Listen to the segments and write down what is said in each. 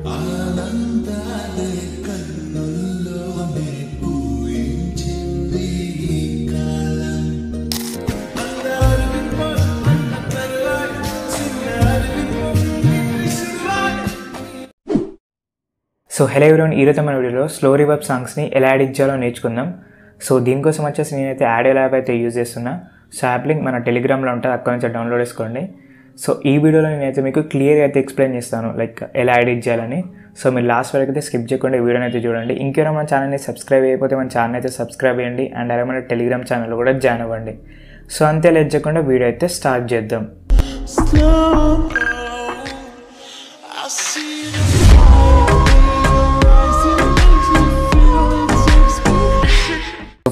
So hello everyone, ఈరోజు మన వీడియోలో స్లో రివర్బ్ సాంగ్స్ని ఎలా ఎడిట్ చేయాలో నేర్చుకుందాం. సో దీనికోసం వచ్చేసి నేనైతే ఆడియో ల్యాబ్ అయితే యూజ్ చేస్తున్నా. సో యాప్ లింక్ మన టెలిగ్రామ్లో ఉంటుంది, అక్కడ నుంచి డౌన్లోడ్ చేసుకోండి. సో ఈ వీడియోలో నేనైతే మీకు క్లియర్గా అయితే ఎక్స్ప్లెయిన్ చేస్తాను, లైక్ ఎలా ఎడిట్ చేయాలని. సో మీరు లాస్ట్ వరకు అయితే స్కిప్ చేయకుండా ఈ వీడియోని అయితే చూడండి. ఇంకేమైనా మన ఛానల్ని సబ్స్క్రైబ్ అయిపోతే మన ఛానల్ అయితే సబ్స్క్రైబ్ చేయండి, అండ్ అలాగే మన టెలిగ్రామ్ ఛానల్ కూడా జాయిన్ అవ్వండి. సో అంతే లేట్ చేయకుండా వీడియో అయితే స్టార్ట్ చేద్దాం.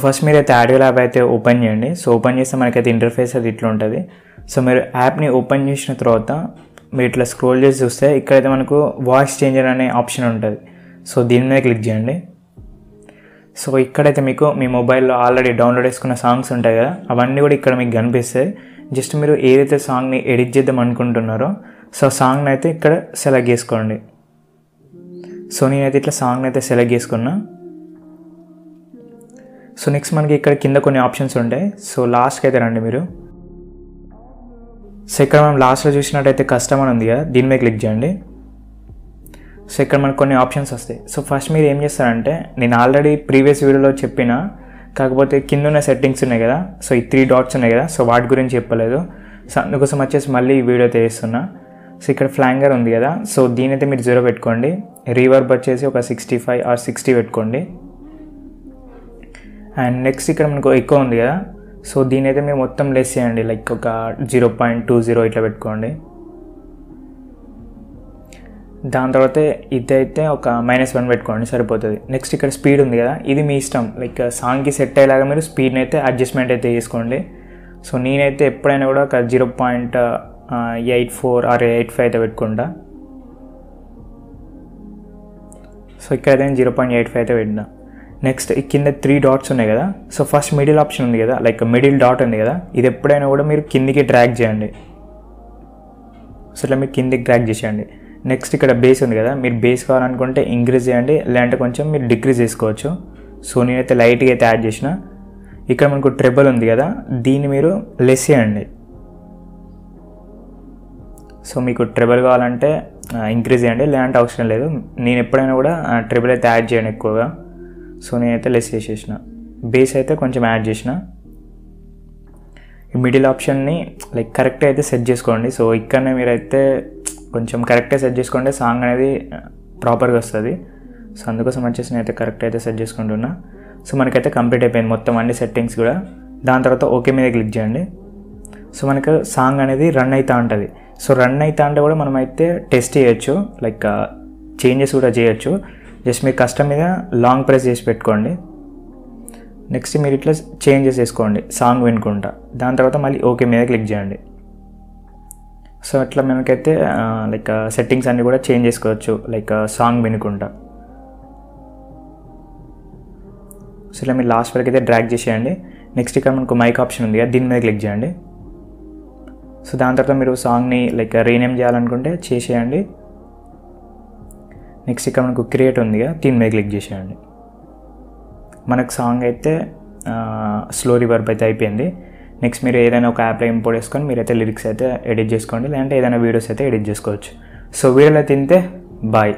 ఫస్ట్ మీరైతే ఆడియో ల్యాబ్ అయితే ఓపెన్ చేయండి. సో ఓపెన్ చేస్తే మనకైతే ఇంటర్ఫేస్ అది ఇట్లా ఉంటుంది. సో మీరు యాప్ని ఓపెన్ చేసిన తర్వాత మీరు ఇట్లా స్క్రోల్ చేసి చూస్తే ఇక్కడైతే మనకు వాయిస్ చేంజర్ అనే ఆప్షన్ ఉంటుంది. సో దీని మీద క్లిక్ చేయండి. సో ఇక్కడైతే మీకు మీ మొబైల్లో ఆల్రెడీ డౌన్లోడ్ చేసుకున్న సాంగ్స్ ఉంటాయి కదా, అవన్నీ కూడా ఇక్కడ మీకు కనిపిస్తాయి. జస్ట్ మీరు ఏదైతే సాంగ్ని ఎడిట్ చేద్దాం అనుకుంటున్నారో సో సాంగ్ని అయితే ఇక్కడ సెలెక్ట్ చేసుకోండి. సో నేనైతే ఇట్లా సాంగ్ని అయితే సెలెక్ట్ చేసుకున్నా. సో నెక్స్ట్ మనకి ఇక్కడ కింద కొన్ని ఆప్షన్స్ ఉంటాయి. సో లాస్ట్కి అయితే రండి మీరు. సో ఇక్కడ మనం లాస్ట్లో చూసినట్టయితే కస్టమ్ అని ఉంది కదా, దీని మీద క్లిక్ చేయండి. సో ఇక్కడ మనకు కొన్ని ఆప్షన్స్ వస్తాయి. సో ఫస్ట్ మీరు ఏం చేస్తారంటే, నేను ఆల్రెడీ ప్రీవియస్ వీడియోలో చెప్పిన, కాకపోతే కింద ఉన్న సెట్టింగ్స్ ఉన్నాయి కదా, సో ఈ 3 డాట్స్ ఉన్నాయి కదా, సో వాటి గురించి చెప్పలేదు. సో అందుకోసం వచ్చేసి మళ్ళీ ఈ వీడియో చేస్తున్నా. సో ఇక్కడ ఫ్లాంగర్ ఉంది కదా, సో దీని అయితే మీరు 0 పెట్టుకోండి. రీవర్బ్ వచ్చేసి ఒక 65 or 60 పెట్టుకోండి. అండ్ నెక్స్ట్ ఇక్కడ మనకు ఎక్కువ ఉంది కదా, సో దీని అయితే మీరు మొత్తం లెస్ చేయండి, లైక్ ఒక 0.20 ఇట్లా పెట్టుకోండి. దాని తర్వాత ఇదైతే ఒక -1 పెట్టుకోండి, సరిపోతుంది. నెక్స్ట్ ఇక్కడ స్పీడ్ ఉంది కదా, ఇది మీ ఇష్టం, లైక్ సాంగ్కి సెట్ అయ్యేలాగా మీరు స్పీడ్ని అయితే అడ్జస్ట్మెంట్ అయితే చేసుకోండి. సో నేనైతే ఎప్పుడైనా కూడా ఒక 0.84 or 85 అయితే పెట్టుకుంటా. సో ఇక్కడైతే నేను 0.85 అయితే పెట్టినా. నెక్స్ట్ ఈ కింద 3 డాట్స్ ఉన్నాయి కదా, సో ఫస్ట్ మిడిల్ ఆప్షన్ ఉంది కదా, లైక్ మిడిల్ డాట్ ఉంది కదా, ఇది ఎప్పుడైనా కూడా మీరు కిందికి డ్రాగ్ చేయండి. సో ఇట్లా మీరు కిందికి డ్రాగ్ చేసేయండి. నెక్స్ట్ ఇక్కడ బేస్ ఉంది కదా, మీరు బేస్ కావాలనుకుంటే ఇంక్రీజ్ చేయండి, లేదంటే కొంచెం మీరు డిక్రీజ్ చేసుకోవచ్చు. సో నేనైతే లైట్గా అయితే యాడ్ చేసిన. ఇక్కడ మనకు ట్రెబుల్ ఉంది కదా, దీన్ని మీరు లెస్ చేయండి. సో మీకు ట్రెబుల్ కావాలంటే ఇంక్రీజ్ చేయండి, లేదంటే అవసరం లేదు. నేను ఎప్పుడైనా కూడా ట్రెబుల్ అయితే యాడ్ చేయను ఎక్కువగా. సో నేనైతే లెస్ చేసేసిన. బేస్ అయితే కొంచెం యాడ్ చేసిన. ఈ మిడిల్ ఆప్షన్ని లైక్ కరెక్ట్గా అయితే సెట్ చేసుకోండి. సో ఇక్కడనే మీరైతే కొంచెం కరెక్ట్గా సెట్ చేసుకోండి, సాంగ్ అనేది ప్రాపర్గా వస్తుంది. సో అందుకోసం వచ్చేసి నేనైతే కరెక్ట్ అయితే సెట్ చేసుకుంటున్నా. సో మనకైతే కంప్లీట్ అయిపోయింది మొత్తం అన్ని సెట్టింగ్స్ కూడా. దాని తర్వాత ఓకే మీద క్లిక్ చేయండి. సో మనకు సాంగ్ అనేది రన్ అవుతూ ఉంటుంది. సో రన్ అవుతా అంటే కూడా మనం అయితే టెస్ట్ చేయొచ్చు, లైక్ చేంజెస్ కూడా చేయొచ్చు. జస్ట్ మీరు కస్టమ్ మీద లాంగ్ ప్రెస్ చేసి పెట్టుకోండి. నెక్స్ట్ మీరు ఇట్లా చేంజెస్ చేసుకోండి సాంగ్ వినుకుంటా. దాని తర్వాత మళ్ళీ ఓకే మీద క్లిక్ చేయండి. సో అట్లా మనకైతే లైక్ సెట్టింగ్స్ అన్నీ కూడా చేంజ్ చేసుకోవచ్చు, లైక్ సాంగ్ వినుకుంటా. సో ఇలా మీరు లాస్ట్ వరకు అయితే డ్రాగ్ చేసేయండి. నెక్స్ట్ ఇక్కడ మనకు మైక్ ఆప్షన్ ఉంది కదా, దీని మీద క్లిక్ చేయండి. సో దాని తర్వాత మీరు సాంగ్ని లైక్ రీనేమ్ చేయాలనుకుంటే చేసేయండి. నెక్స్ట్ ఇక్కడ మనకు క్రియేట్ ఉంది కదా, దీని మీద క్లిక్ చేసేయండి. మనకు సాంగ్ అయితే స్లో రివర్బ్ అయితే అయిపోయింది. నెక్స్ట్ మీరు ఏదైనా ఒక యాప్లో ఇంపోర్ట్ చేసుకొని మీరైతే లిరిక్స్ అయితే ఎడిట్ చేసుకోండి, లేదంటే ఏదైనా వీడియోస్ అయితే ఎడిట్ చేసుకోవచ్చు. సో వీడియోలో తింటే బాయ్.